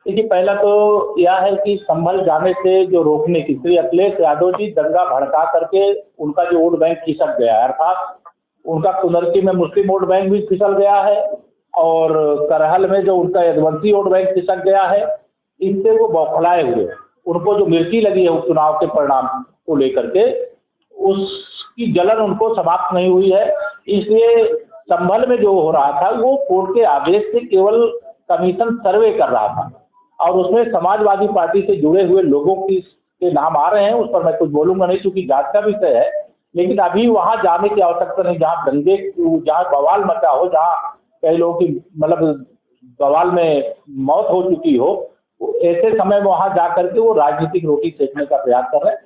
देखिए, पहला तो यह है कि संभल जाने से जो रोकने की श्री अखिलेश यादव जी दंगा भड़का करके उनका जो वोट बैंक खिसक गया है, अर्थात उनका कुनरकी में मुस्लिम वोट बैंक भी फिसल गया है और करहल में जो उनका यदुवंशी वोट बैंक खिसक गया है। इससे वो बौखलाए हुए, उनको जो मिर्ची लगी है उपचुनाव के परिणाम को लेकर के, उसकी जलन उनको समाप्त नहीं हुई है। इसलिए संभल में जो हो रहा था वो कोर्ट के आदेश से केवल कमीशन सर्वे कर रहा था और उसमें समाजवादी पार्टी से जुड़े हुए लोगों की के नाम आ रहे हैं। उस पर मैं कुछ बोलूंगा नहीं क्योंकि जांच का विषय है, लेकिन अभी वहां जाने की आवश्यकता नहीं जहां दंगे, जहां बवाल मचा हो, जहां कई लोगों की मतलब बवाल में मौत हो चुकी हो, ऐसे समय में वहां जा करके वो राजनीतिक रोटी सेकने का प्रयास कर रहे हैं।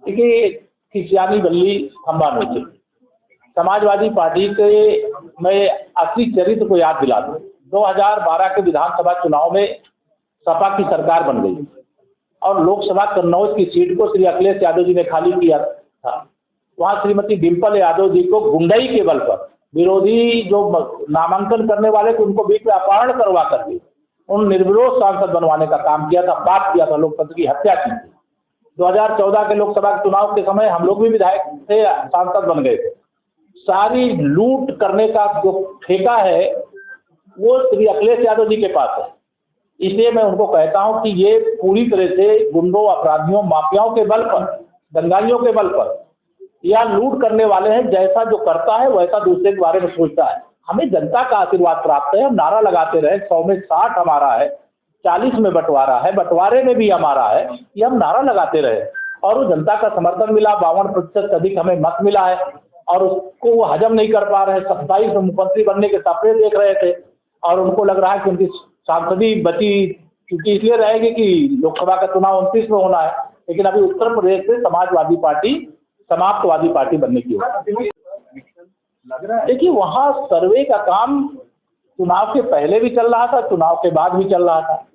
देखिए, खिसियानी बल्ली खंबा नोचे, समाजवादी पार्टी के मैं असली चरित्र को याद दिला दूं। 2012 के विधानसभा चुनाव में सपा की सरकार बन गई और लोकसभा कन्नौज की सीट को श्री अखिलेश यादव जी ने खाली किया था। वहां श्रीमती डिम्पल यादव जी को गुंडई के बल पर विरोधी जो नामांकन करने वाले थे उनको बीच में अपहरण करवा करके उन निर्विरोध सांसद बनवाने का काम किया था, पाप किया था, लोकतंत्र की हत्या की थी। 2014 के लोकसभा चुनाव के समय हम लोग भी विधायक थे, सांसद बन गए थे। सारी लूट करने का जो ठेका है वो श्री अखिलेश यादव जी के पास है। इसलिए मैं उनको कहता हूं कि ये पूरी तरह से गुंडों, अपराधियों, माफियाओं के बल पर, दंगाइयों के बल पर या लूट करने वाले हैं। जैसा जो करता है वैसा दूसरे के बारे में सोचता है। हमें जनता का आशीर्वाद प्राप्त है, हम नारा लगाते रहे 100 में 60 हमारा है, 40 में बंटवारा है, बंटवारे में भी हमारा है, ये हम नारा लगाते रहे और वो जनता का समर्थन मिला। 52% अधिक हमें मत मिला है और उसको वो हजम नहीं कर पा रहे हैं। 27 में मुख्यमंत्री बनने के सपने देख रहे थे और उनको लग रहा है कि उनकी सांसदी बची क्योंकि इसलिए रहेगी कि लोकसभा का चुनाव 29 में होना है, लेकिन अभी उत्तर प्रदेश से समाजवादी पार्टी समाप्तवादी पार्टी बनने की लग रहा है। देखिए, वहाँ सर्वे का काम चुनाव के पहले भी चल रहा था, चुनाव के बाद भी चल रहा था।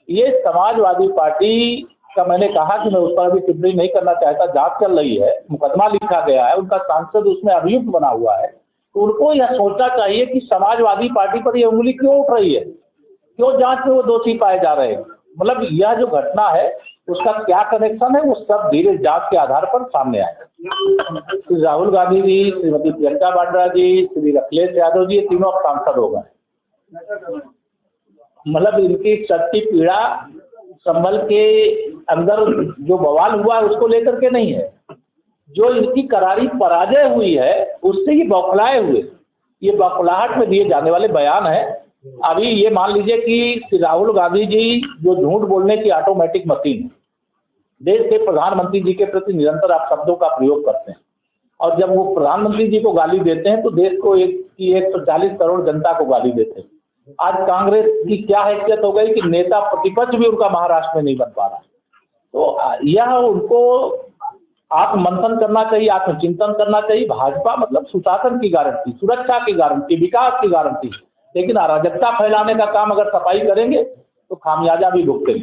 ये समाजवादी पार्टी का मैंने कहा कि मैं उस पर अभी टिप्पणी नहीं करना चाहता, जांच चल रही है, मुकदमा लिखा गया है, उनका सांसद उसमें अभियुक्त बना हुआ है। तो उनको यह सोचना चाहिए कि समाजवादी पार्टी पर ये उंगली क्यों उठ रही है, क्यों जांच में वो दोषी पाए जा रहे हैं। मतलब यह जो घटना है उसका क्या कनेक्शन है, वो सब धीरे जांच के आधार पर सामने आएगा। श्री राहुल गांधी जी, श्रीमती प्रियंका वाड्रा जी, श्री अखिलेश यादव जी, ये तीनों सांसद हो गए। मतलब इनकी शक्ति पीड़ा संभल के अंदर जो बवाल हुआ उसको लेकर के नहीं है, जो इनकी करारी पराजय हुई है उससे ये बौखलाए हुए, ये बौखलाहट में दिए जाने वाले बयान है। अभी ये मान लीजिए कि राहुल गांधी जी जो झूठ बोलने की ऑटोमेटिक मशीन है, देश के प्रधानमंत्री जी के प्रति निरंतर आप शब्दों का प्रयोग करते हैं और जब वो प्रधानमंत्री जी को गाली देते हैं तो देश को 140 करोड़ जनता को गाली देते हैं। आज कांग्रेस की क्या हैसियत हो गई कि नेता प्रतिपक्ष भी उनका महाराष्ट्र में नहीं बन पा रहा। तो यह उनको आत्ममंथन करना चाहिए, आत्मचिंतन करना चाहिए। भाजपा मतलब सुशासन की गारंटी, सुरक्षा की गारंटी, विकास की गारंटी, लेकिन अराजकता फैलाने का काम अगर सफाई करेंगे तो खामियाजा भी भुगतेंगे।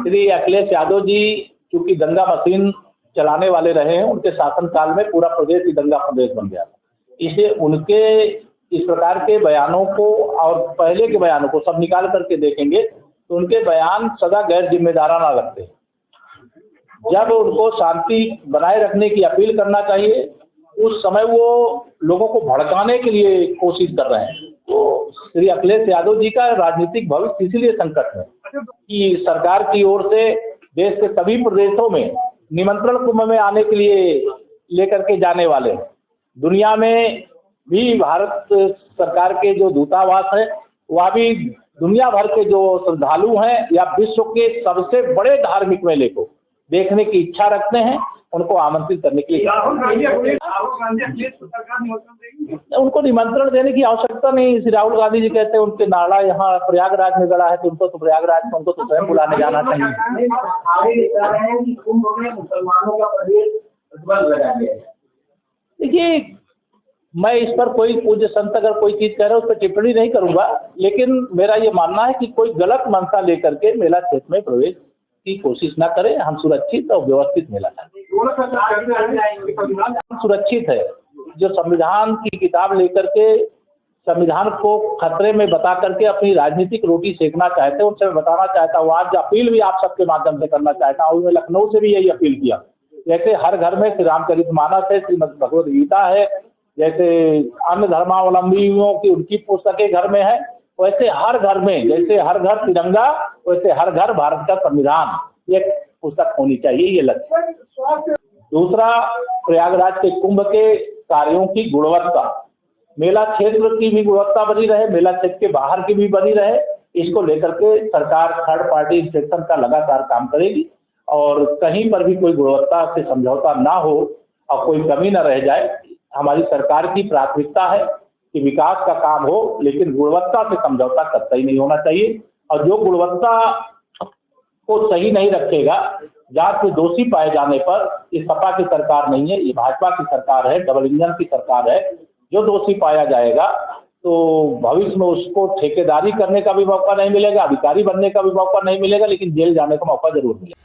श्री अखिलेश यादव जी चूंकि दंगा मशीन चलाने वाले रहे हैं, उनके शासनकाल में पूरा प्रदेश ही दंगा प्रदेश बन गया। इसलिए उनके इस प्रकार के बयानों को और पहले के बयानों को सब निकाल करके देखेंगे तो उनके बयान सदा गैर जिम्मेदाराना लगते हैं। जब उनको शांति बनाए रखने की अपील करना चाहिए उस समय वो लोगों को भड़काने के लिए कोशिश कर रहे हैं। तो श्री अखिलेश यादव जी का राजनीतिक भविष्य इसीलिए संकट है कि सरकार की ओर से देश के सभी प्रदेशों में निमंत्रण कुंभ में आने के लिए लेकर के जाने वाले हैं। दुनिया में भी भारत सरकार के जो दूतावास है वह भी दुनिया भर के जो श्रद्धालु हैं या विश्व के सबसे बड़े धार्मिक मेले को देखने की इच्छा रखते हैं, उनको आमंत्रित करने के लिए उनको निमंत्रण देने की आवश्यकता नहीं। श्री राहुल गांधी जी कहते हैं उनके नाड़ा यहाँ प्रयागराज में गड़ा है तो उनको तो प्रयागराज में उनको तो स्वयं बुलाने जाना चाहिए। देखिए, मैं इस पर कोई पूज्य संत अगर कोई चीज कह रहे हैं उस पर टिप्पणी नहीं करूंगा, लेकिन मेरा ये मानना है कि कोई गलत मंशा लेकर के मेला क्षेत्र में प्रवेश की कोशिश ना करें। हम सुरक्षित और व्यवस्थित मेला सुरक्षित है। जो संविधान की किताब लेकर के संविधान को खतरे में बता करके अपनी राजनीतिक रोटी सेकना चाहते हैं, उनसे मैं बताना चाहता हूँ, आज अपील भी आप सबके माध्यम से करना चाहता हूँ। मैं लखनऊ से भी यही अपील किया, जैसे हर घर में श्री रामचरितमानस है, श्रीमद् भगवद गीता है, जैसे अन्य धर्मावलंबियों की उनकी पुस्तकें घर में है, वैसे हर घर में, जैसे हर घर तिरंगा वैसे हर घर भारत का संविधान, ये पुस्तक होनी चाहिए, ये लक्ष्य। दूसरा, प्रयागराज के कुंभ के कार्यों की गुणवत्ता, मेला क्षेत्र की भी गुणवत्ता बनी रहे, मेला क्षेत्र के बाहर की भी बनी रहे, इसको लेकर के सरकार थर्ड पार्टी इंस्पेक्शन का लगातार काम करेगी और कहीं पर भी कोई गुणवत्ता से समझौता ना हो और कोई कमी ना रह जाए। हमारी सरकार की प्राथमिकता है कि विकास का काम हो, लेकिन गुणवत्ता से समझौता कतई नहीं होना चाहिए। और जो गुणवत्ता को सही नहीं रखेगा, जांच में दोषी पाए जाने पर, ये सपा की सरकार नहीं है, ये भाजपा की सरकार है, डबल इंजन की सरकार है, जो दोषी पाया जाएगा तो भविष्य में उसको ठेकेदारी करने का भी मौका नहीं मिलेगा, अधिकारी बनने का भी मौका नहीं मिलेगा, लेकिन जेल जाने का मौका जरूर मिलेगा।